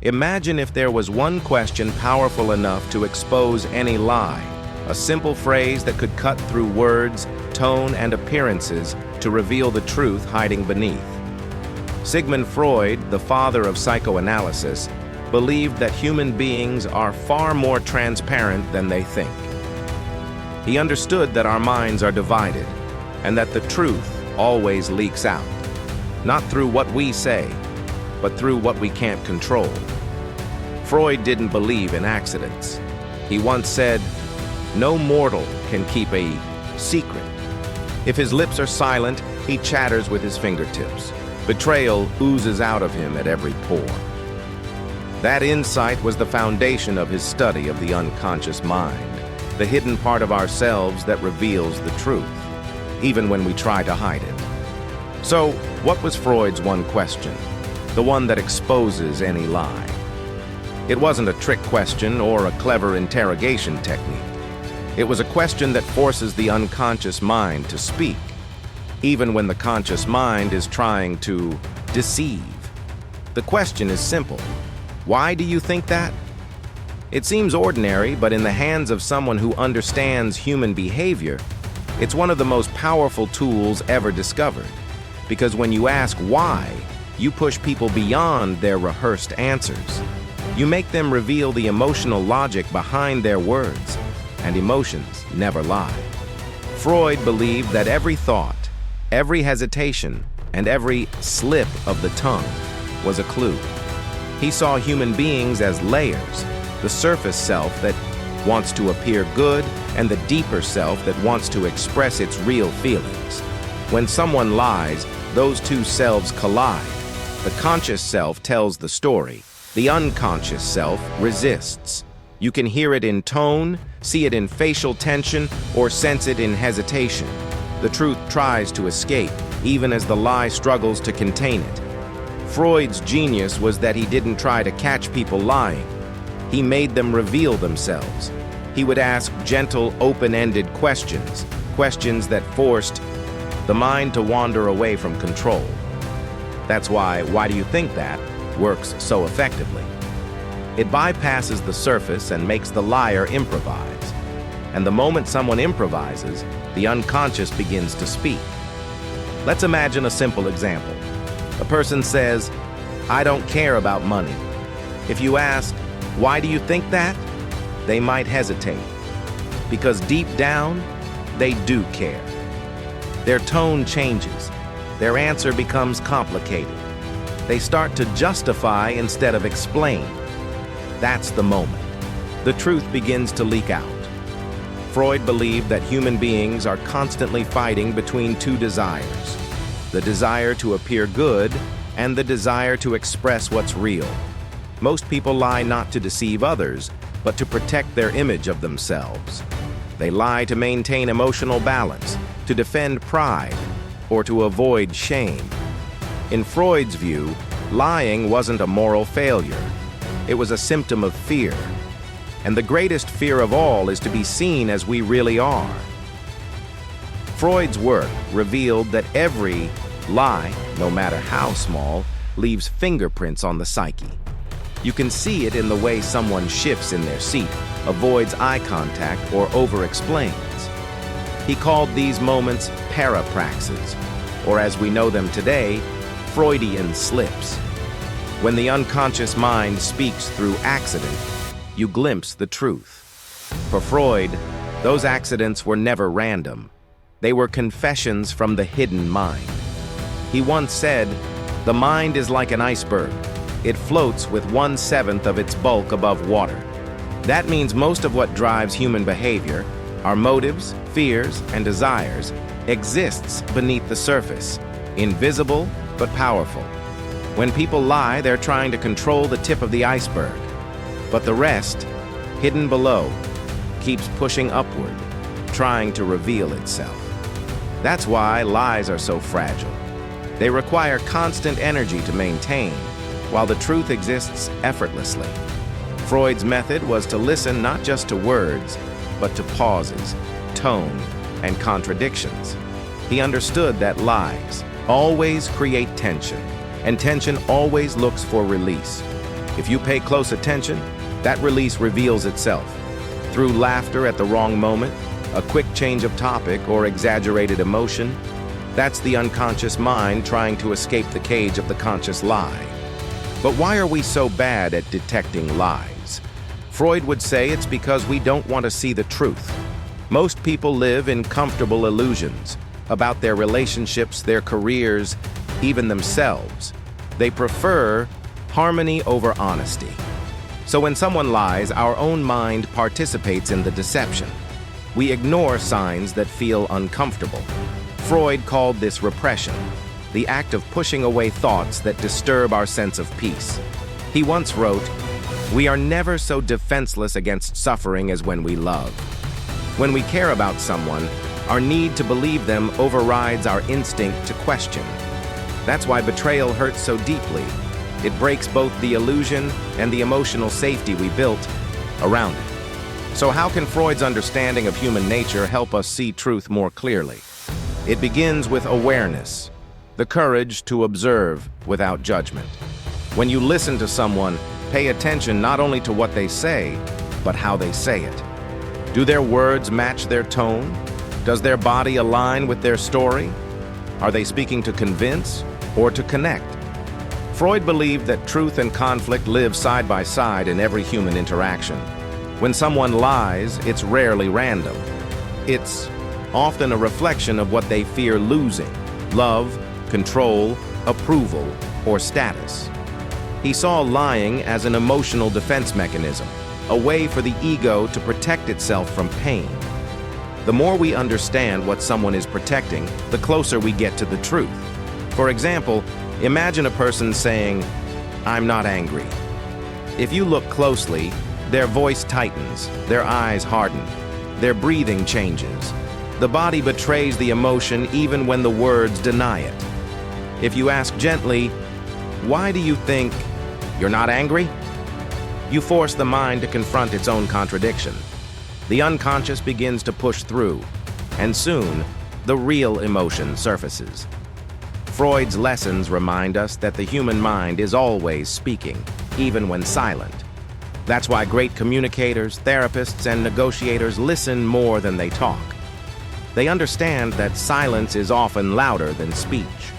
Imagine if there was one question powerful enough to expose any lie, a simple phrase that could cut through words, tone, and appearances to reveal the truth hiding beneath. Sigmund Freud, the father of psychoanalysis, believed that human beings are far more transparent than they think. He understood that our minds are divided, and that the truth always leaks out, not through what we say, but through what we can't control. Freud didn't believe in accidents. He once said, "No mortal can keep a secret. If his lips are silent, he chatters with his fingertips. Betrayal oozes out of him at every pore." That insight was the foundation of his study of the unconscious mind, the hidden part of ourselves that reveals the truth, even when we try to hide it. So, what was Freud's one question? The one that exposes any lie. It wasn't a trick question or a clever interrogation technique. It was a question that forces the unconscious mind to speak, even when the conscious mind is trying to deceive. The question is simple. Why do you think that? It seems ordinary, but in the hands of someone who understands human behavior, it's one of the most powerful tools ever discovered. Because when you ask why, you push people beyond their rehearsed answers. You make them reveal the emotional logic behind their words, and emotions never lie. Freud believed that every thought, every hesitation, and every slip of the tongue was a clue. He saw human beings as layers, the surface self that wants to appear good and the deeper self that wants to express its real feelings. When someone lies, those two selves collide. The conscious self tells the story. The unconscious self resists. You can hear it in tone, see it in facial tension, or sense it in hesitation. The truth tries to escape, even as the lie struggles to contain it. Freud's genius was that he didn't try to catch people lying. He made them reveal themselves. He would ask gentle, open-ended questions, questions that forced the mind to wander away from control. That's why do you think that works so effectively? It bypasses the surface and makes the liar improvise. And the moment someone improvises, the unconscious begins to speak. Let's imagine a simple example. A person says, "I don't care about money." If you ask, "Why do you think that?" they might hesitate. Because deep down, they do care. Their tone changes. Their answer becomes complicated. They start to justify instead of explain. That's the moment. The truth begins to leak out. Freud believed that human beings are constantly fighting between two desires: the desire to appear good and the desire to express what's real. Most people lie not to deceive others, but to protect their image of themselves. They lie to maintain emotional balance, to defend pride, or to avoid shame. In Freud's view, lying wasn't a moral failure. It was a symptom of fear. And the greatest fear of all is to be seen as we really are. Freud's work revealed that every lie, no matter how small, leaves fingerprints on the psyche. You can see it in the way someone shifts in their seat, avoids eye contact, or over-explains. He called these moments parapraxes, or as we know them today, Freudian slips. When the unconscious mind speaks through accident, you glimpse the truth. For Freud, those accidents were never random. They were confessions from the hidden mind. He once said, "The mind is like an iceberg. It floats with 1/7 of its bulk above water." That means most of what drives human behavior, our motives, fears, and desires, exists beneath the surface, invisible but powerful. When people lie, they're trying to control the tip of the iceberg. But the rest, hidden below, keeps pushing upward, trying to reveal itself. That's why lies are so fragile. They require constant energy to maintain, while the truth exists effortlessly. Freud's method was to listen not just to words, but to pauses, tone, and contradictions. He understood that lies always create tension, and tension always looks for release. If you pay close attention, that release reveals itself. Through laughter at the wrong moment, a quick change of topic, or exaggerated emotion, that's the unconscious mind trying to escape the cage of the conscious lie. But why are we so bad at detecting lies? Freud would say it's because we don't want to see the truth. Most people live in comfortable illusions about their relationships, their careers, even themselves. They prefer harmony over honesty. So when someone lies, our own mind participates in the deception. We ignore signs that feel uncomfortable. Freud called this repression, the act of pushing away thoughts that disturb our sense of peace. He once wrote, "We are never so defenseless against suffering as when we love." When we care about someone, our need to believe them overrides our instinct to question. That's why betrayal hurts so deeply. It breaks both the illusion and the emotional safety we built around it. So how can Freud's understanding of human nature help us see truth more clearly? It begins with awareness, the courage to observe without judgment. When you listen to someone, pay attention not only to what they say, but how they say it. Do their words match their tone? Does their body align with their story? Are they speaking to convince or to connect? Freud believed that truth and conflict live side by side in every human interaction. When someone lies, it's rarely random. It's often a reflection of what they fear losing: love, control, approval, or status. He saw lying as an emotional defense mechanism, a way for the ego to protect itself from pain. The more we understand what someone is protecting, the closer we get to the truth. For example, imagine a person saying, "I'm not angry." If you look closely, their voice tightens, their eyes harden, their breathing changes. The body betrays the emotion even when the words deny it. If you ask gently, "Why do you think you're not angry?" you force the mind to confront its own contradiction. The unconscious begins to push through, and soon, the real emotion surfaces. Freud's lessons remind us that the human mind is always speaking, even when silent. That's why great communicators, therapists, and negotiators listen more than they talk. They understand that silence is often louder than speech.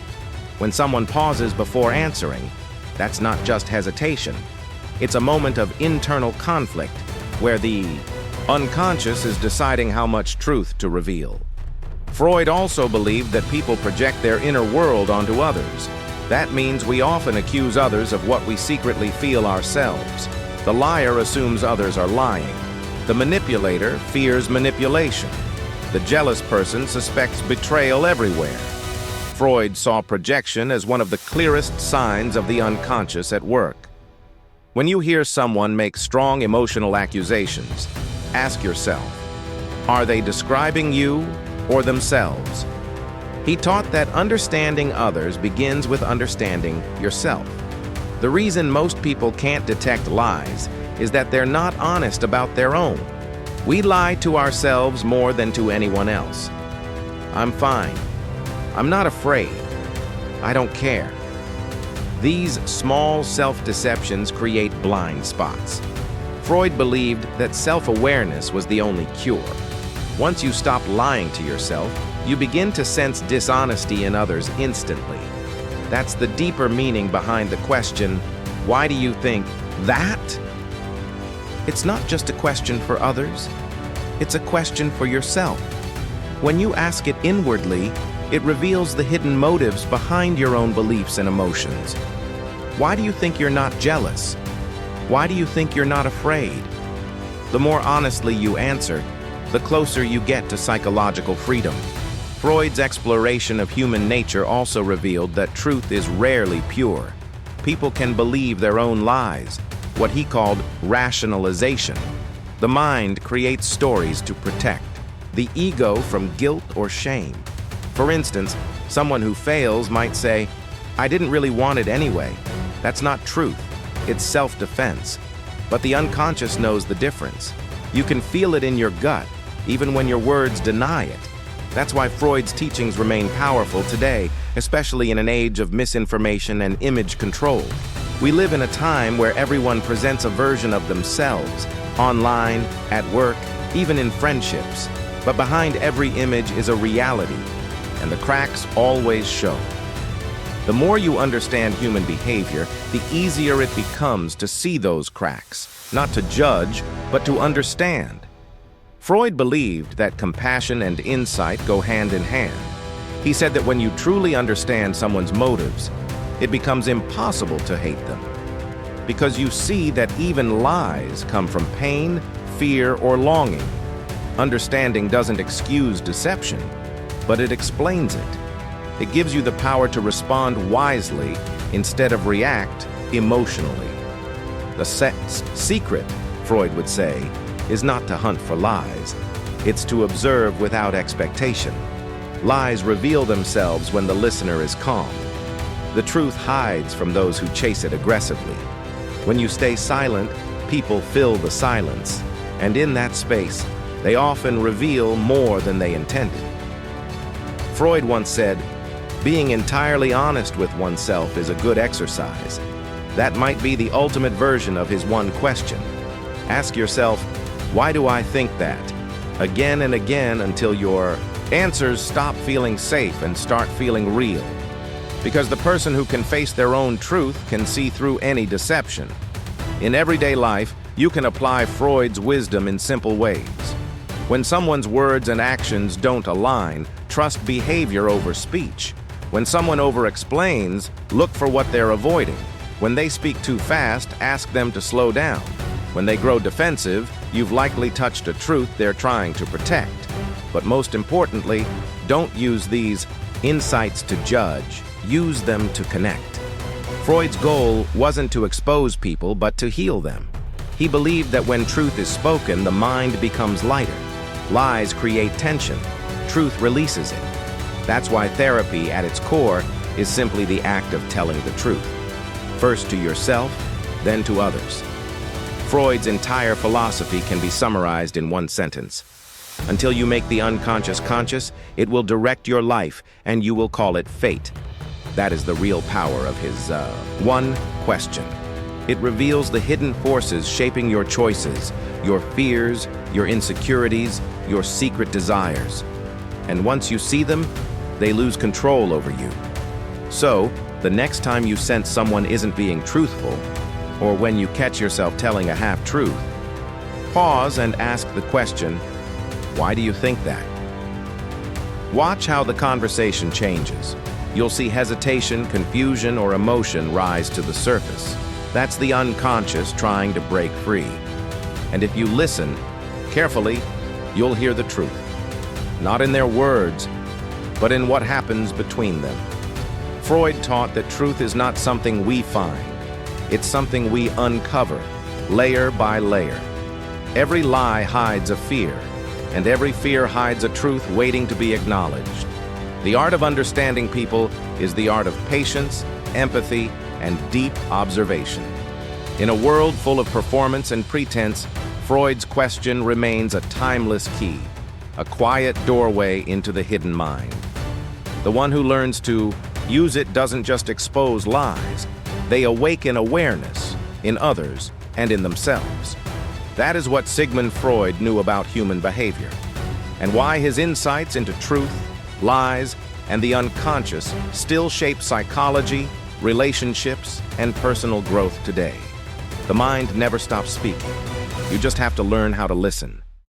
When someone pauses before answering, that's not just hesitation. It's a moment of internal conflict where the unconscious is deciding how much truth to reveal. Freud also believed that people project their inner world onto others. That means we often accuse others of what we secretly feel ourselves. The liar assumes others are lying. The manipulator fears manipulation. The jealous person suspects betrayal everywhere. Freud saw projection as one of the clearest signs of the unconscious at work. When you hear someone make strong emotional accusations, ask yourself, are they describing you or themselves? He taught that understanding others begins with understanding yourself. The reason most people can't detect lies is that they're not honest about their own. We lie to ourselves more than to anyone else. I'm fine. I'm not afraid. I don't care. These small self-deceptions create blind spots. Freud believed that self-awareness was the only cure. Once you stop lying to yourself, you begin to sense dishonesty in others instantly. That's the deeper meaning behind the question, why do you think that? It's not just a question for others, it's a question for yourself. When you ask it inwardly, it reveals the hidden motives behind your own beliefs and emotions. Why do you think you're not jealous? Why do you think you're not afraid? The more honestly you answer, the closer you get to psychological freedom. Freud's exploration of human nature also revealed that truth is rarely pure. People can believe their own lies, what he called rationalization. The mind creates stories to protect the ego from guilt or shame. For instance, someone who fails might say, "I didn't really want it anyway." That's not truth. It's self-defense. But the unconscious knows the difference. You can feel it in your gut, even when your words deny it. That's why Freud's teachings remain powerful today, especially in an age of misinformation and image control. We live in a time where everyone presents a version of themselves, online, at work, even in friendships. But behind every image is a reality, and the cracks always show. The more you understand human behavior, the easier it becomes to see those cracks, not to judge, but to understand. Freud believed that compassion and insight go hand in hand. He said that when you truly understand someone's motives, it becomes impossible to hate them, because you see that even lies come from pain, fear, or longing. Understanding doesn't excuse deception, but it explains it. It gives you the power to respond wisely instead of react emotionally. The secret, Freud would say, is not to hunt for lies. It's to observe without expectation. Lies reveal themselves when the listener is calm. The truth hides from those who chase it aggressively. When you stay silent, people fill the silence, and in that space, they often reveal more than they intended. Freud once said, "Being entirely honest with oneself is a good exercise." That might be the ultimate version of his one question. Ask yourself, why do I think that? Again and again until your answers stop feeling safe and start feeling real. Because the person who can face their own truth can see through any deception. In everyday life, you can apply Freud's wisdom in simple ways. When someone's words and actions don't align, trust behavior over speech. When someone over-explains, look for what they're avoiding. When they speak too fast, ask them to slow down. When they grow defensive, you've likely touched a truth they're trying to protect. But most importantly, don't use these insights to judge. Use them to connect. Freud's goal wasn't to expose people, but to heal them. He believed that when truth is spoken, the mind becomes lighter. Lies create tension. Truth releases it. That's why therapy, at its core, is simply the act of telling the truth. First to yourself, then to others. Freud's entire philosophy can be summarized in one sentence. Until you make the unconscious conscious, it will direct your life, and you will call it fate. That is the real power of his one question. It reveals the hidden forces shaping your choices, your fears, your insecurities, your secret desires. And once you see them, they lose control over you. So, the next time you sense someone isn't being truthful, or when you catch yourself telling a half-truth, pause and ask the question, why do you think that? Watch how the conversation changes. You'll see hesitation, confusion, or emotion rise to the surface. That's the unconscious trying to break free. And if you listen carefully, you'll hear the truth. Not in their words, but in what happens between them. Freud taught that truth is not something we find. It's something we uncover, layer by layer. Every lie hides a fear, and every fear hides a truth waiting to be acknowledged. The art of understanding people is the art of patience, empathy, and deep observation. In a world full of performance and pretense, Freud's question remains a timeless key, a quiet doorway into the hidden mind. The one who learns to use it doesn't just expose lies, they awaken awareness in others and in themselves. That is what Sigmund Freud knew about human behavior, and why his insights into truth, lies, and the unconscious still shape psychology, relationships, and personal growth today. The mind never stops speaking. You just have to learn how to listen.